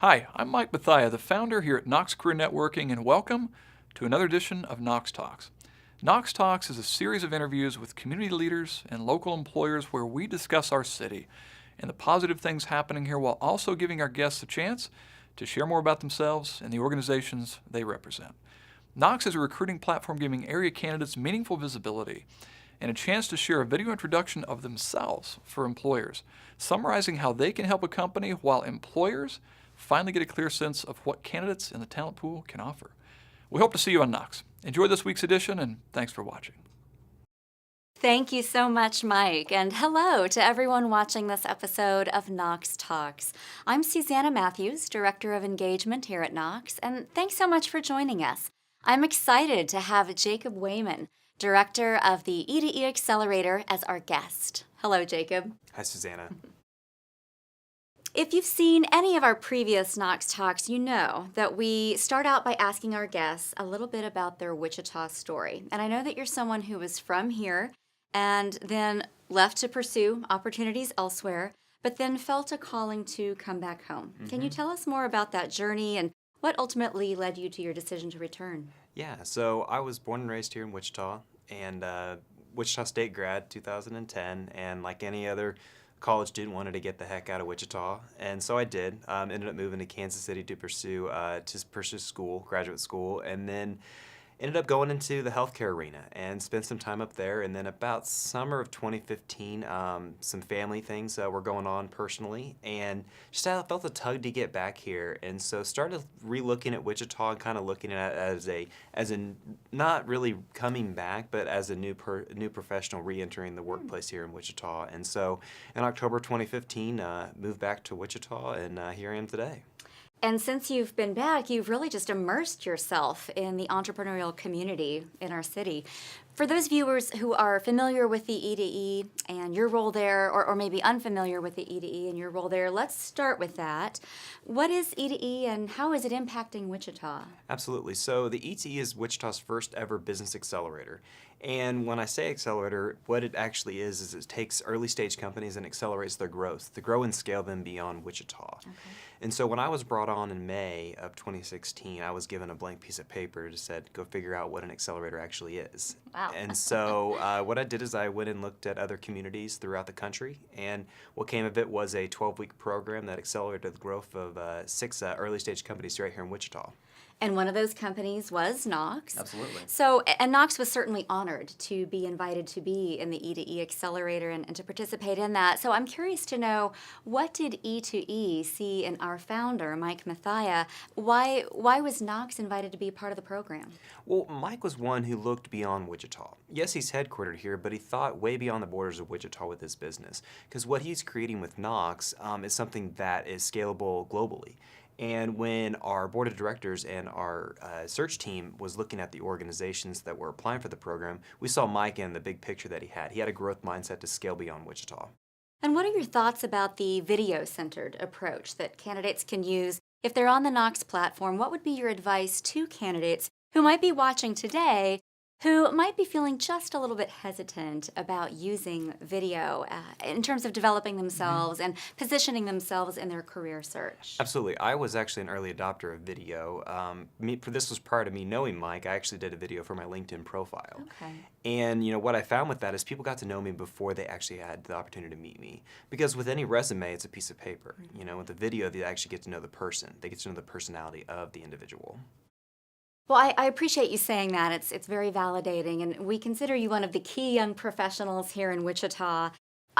Hi, I'm Mike Bethia, the founder here at KNOXX Career Networking, and welcome to another edition of KNOXX Talks. KNOXX Talks is a series of interviews with community leaders and local employers where we discuss our city and the positive things happening here while also giving our guests a chance to share more about themselves and the organizations they represent. KNOXX is a recruiting platform giving area candidates meaningful visibility and a chance to share a video introduction of themselves for employers, summarizing how they can help a company while employers finally get a clear sense of what candidates in the talent pool can offer. We hope to see you on KNOXX. Enjoy this week's edition, and thanks for watching. Thank you so much, Mike, and hello to everyone watching this episode of KNOXX Talks. I'm Susanna Matthews, Director of Engagement here at KNOXX, and thanks so much for joining us. I'm excited to have Jacob Wayman, Director of the E2E Accelerator, as our guest. Hello, Jacob. Hi, Susanna. If you've seen any of our previous KNOXX Talks, you know that we start out by asking our guests a little bit about their Wichita story. And I know that you're someone who was from here and then left to pursue opportunities elsewhere, but then felt a calling to come back home. Can you tell us more about that journey and what ultimately led you to your decision to return? Yeah, so I was born and raised here in Wichita, and Wichita State grad 2010, and like any other college student, wanted to get the heck out of Wichita, and so I did. Ended up moving to Kansas City to pursue school, graduate school, and then ended up going into the healthcare arena and spent some time up there. And then about summer of 2015, some family things were going on personally, and just I felt a tug to get back here, and so started re-looking at Wichita and kind of looking at it as a not really coming back, but as a new professional re-entering the workplace here in Wichita. And so in October 2015, moved back to Wichita, and here I am today. And since you've been back, you've really just immersed yourself in the entrepreneurial community in our city. For those viewers who are familiar with the E2E and your role there, or maybe unfamiliar with the E2E and your role there, let's start with that. What is E2E and how is it impacting Wichita? Absolutely. So the E2E is Wichita's first ever business accelerator. And when I say accelerator, what it actually is it takes early stage companies and accelerates their growth to grow and scale them beyond Wichita. Okay. And so when I was brought on in May of 2016, I was given a blank piece of paper that said, go figure out what an accelerator actually is. Wow. And so what I did is I went and looked at other communities throughout the country, and what came of it was a 12-week program that accelerated the growth of 6 early stage companies right here in Wichita. And one of those companies was KNOXX. Absolutely. So, and KNOXX was certainly honored to be invited to be in the E2E Accelerator and to participate in that. So I'm curious to know, what did E2E see in our founder, Mike Bethia? Why was KNOXX invited to be a part of the program? Well, Mike was one who looked beyond Wichita. Yes, he's headquartered here, but he thought way beyond the borders of Wichita with his business. Because what he's creating with KNOXX is something that is scalable globally. And when our board of directors and our search team was looking at the organizations that were applying for the program, we saw Mike in the big picture that he had. He had a growth mindset to scale beyond Wichita. And what are your thoughts about the video-centered approach that candidates can use if they're on the KNOXX platform? What would be your advice to candidates who might be watching today, who might be feeling just a little bit hesitant about using video in terms of developing themselves and positioning themselves in their career search? Absolutely. I was actually an early adopter of video. This was prior to me knowing Mike. I actually did a video for my LinkedIn profile. Okay. And what I found with that is people got to know me before they actually had the opportunity to meet me. Because with any resume, it's a piece of paper. With the video, they actually get to know the person. They get to know the personality of the individual. Well, I appreciate you saying that. It's very validating, and we consider you one of the key young professionals here in Wichita.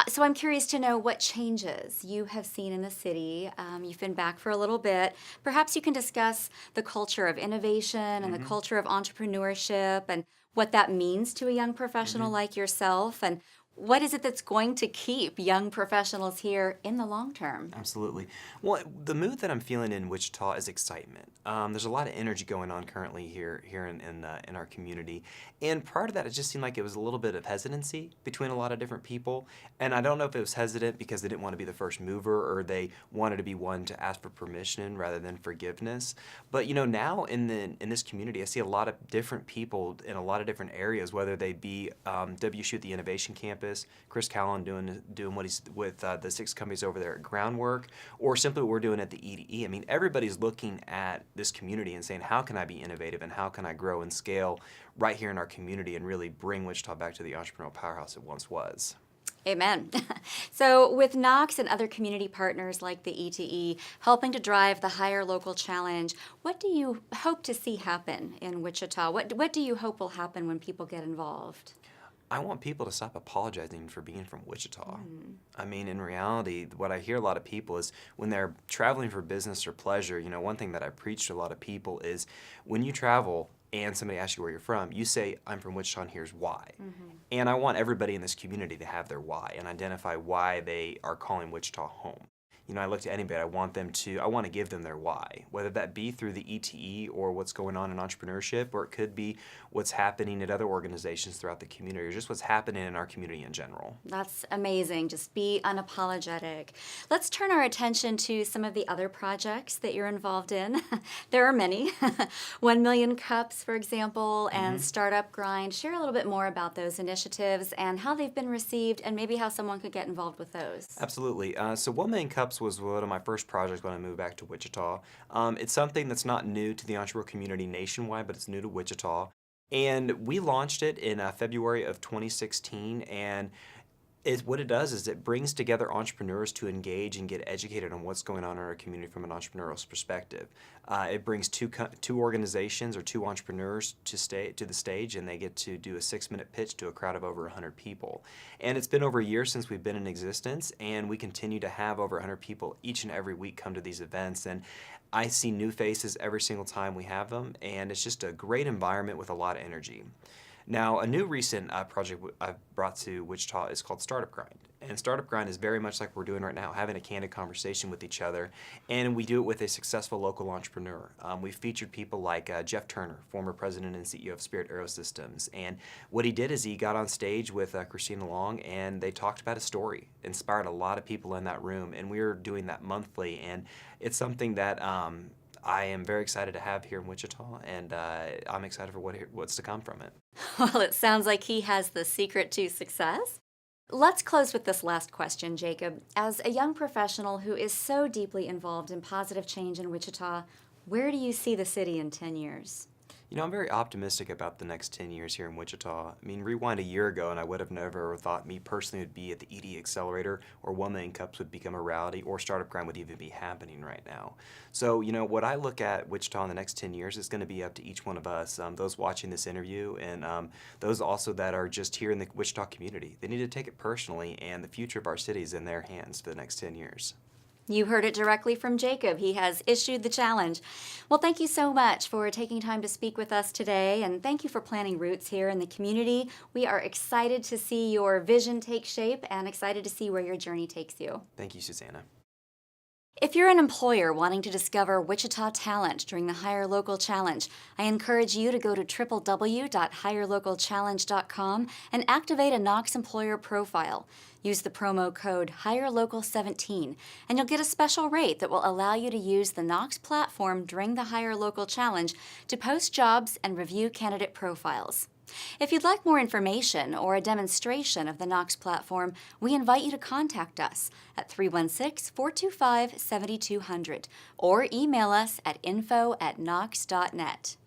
So I'm curious to know what changes you have seen in the city. You've been back for a little bit. Perhaps you can discuss the culture of innovation and the culture of entrepreneurship and what that means to a young professional like yourself, and what is it that's going to keep young professionals here in the long term? Absolutely. Well, the mood that I'm feeling in Wichita is excitement. There's a lot of energy going on currently here in our community. And prior to that, it just seemed like it was a little bit of hesitancy between a lot of different people. And I don't know if it was hesitant because they didn't want to be the first mover or they wanted to be one to ask for permission rather than forgiveness. But now in this community, I see a lot of different people in a lot of different areas, whether they be WShoot the Innovation Campus, campus, Chris Callan doing what he's with the 6 companies over there at Groundwork, or simply what we're doing at the EDE. I mean, everybody's looking at this community and saying, how can I be innovative and how can I grow and scale right here in our community and really bring Wichita back to the entrepreneurial powerhouse it once was. Amen. So with KNOXX and other community partners like the ETE helping to drive the Hire Local Challenge, what do you hope to see happen in Wichita? What do you hope will happen when people get involved? I want people to stop apologizing for being from Wichita. I mean, in reality, what I hear a lot of people is when they're traveling for business or pleasure, you know, one thing that I preach to a lot of people is when you travel and somebody asks you where you're from, you say, I'm from Wichita and here's why. And I want everybody in this community to have their why and identify why they are calling Wichita home. You know, I look to anybody, I want to give them their why, whether that be through the ETE or what's going on in entrepreneurship, or it could be what's happening at other organizations throughout the community, or just what's happening in our community in general. That's amazing. Just be unapologetic. Let's turn our attention to some of the other projects that you're involved in. There are many. 1 Million Cups, for example, and Startup Grind. Share a little bit more about those initiatives and how they've been received and maybe how someone could get involved with those. Absolutely. So 1 Million Cups was one of my first projects when I moved back to Wichita. It's something that's not new to the entrepreneur community nationwide, but it's new to Wichita. And we launched it in February of 2016, and what it does is it brings together entrepreneurs to engage and get educated on what's going on in our community from an entrepreneurial perspective. It brings two organizations or 2 entrepreneurs to the stage, and they get to do a 6-minute pitch to a crowd of over 100 people. And it's been over a year since we've been in existence, and we continue to have over 100 people each and every week come to these events. And I see new faces every single time we have them, and it's just a great environment with a lot of energy. Now, a new recent project I've brought to Wichita is called Startup Grind. And Startup Grind is very much like we're doing right now, having a candid conversation with each other. And we do it with a successful local entrepreneur. We've featured people like Jeff Turner, former president and CEO of Spirit Aerosystems. And what he did is he got on stage with Christina Long, and they talked about a story. Inspired a lot of people in that room. And we're doing that monthly. And it's something that I am very excited to have here in Wichita, and I'm excited for what's to come from it. Well, it sounds like he has the secret to success. Let's close with this last question, Jacob. As a young professional who is so deeply involved in positive change in Wichita, where do you see the city in 10 years? You know, I'm very optimistic about the next 10 years here in Wichita. I mean, rewind a year ago, and I would have never thought me personally would be at the ED Accelerator, or 1 Million Cups would become a reality, or Startup Grind would even be happening right now. So, you know, what I look at Wichita in the next 10 years is going to be up to each one of us, those watching this interview, and those also that are just here in the Wichita community. They need to take it personally, and the future of our city is in their hands for the next 10 years. You heard it directly from Jacob. He has issued the challenge. Well, thank you so much for taking time to speak with us today, and thank you for planting roots here in the community. We are excited to see your vision take shape and excited to see where your journey takes you. Thank you, Susanna. If you're an employer wanting to discover Wichita talent during the Hire Local Challenge, I encourage you to go to www.hirelocalchallenge.com and activate a KNOXX employer profile. Use the promo code HireLocal17, and you'll get a special rate that will allow you to use the KNOXX platform during the Hire Local Challenge to post jobs and review candidate profiles. If you'd like more information or a demonstration of the KNOXX platform, we invite you to contact us at 316-425-7200 or email us at info@knox.net.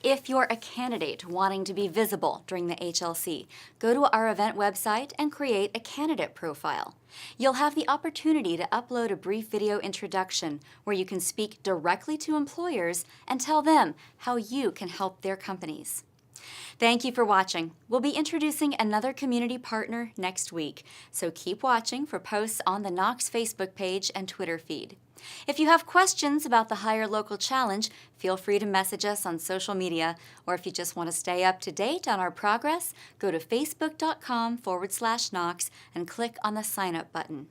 If you're a candidate wanting to be visible during the HLC, go to our event website and create a candidate profile. You'll have the opportunity to upload a brief video introduction where you can speak directly to employers and tell them how you can help their companies. Thank you for watching. We'll be introducing another community partner next week, so keep watching for posts on the KNOXX Facebook page and Twitter feed. If you have questions about the Hire Local Challenge, feel free to message us on social media, or if you just want to stay up to date on our progress, go to facebook.com/KNOXX and click on the sign up button.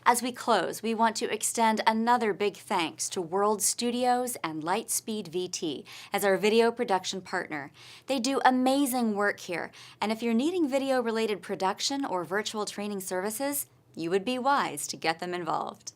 As we close, we want to extend another big thanks to World Studios and Lightspeed VT as our video production partner. They do amazing work here, and if you're needing video-related production or virtual training services, you would be wise to get them involved.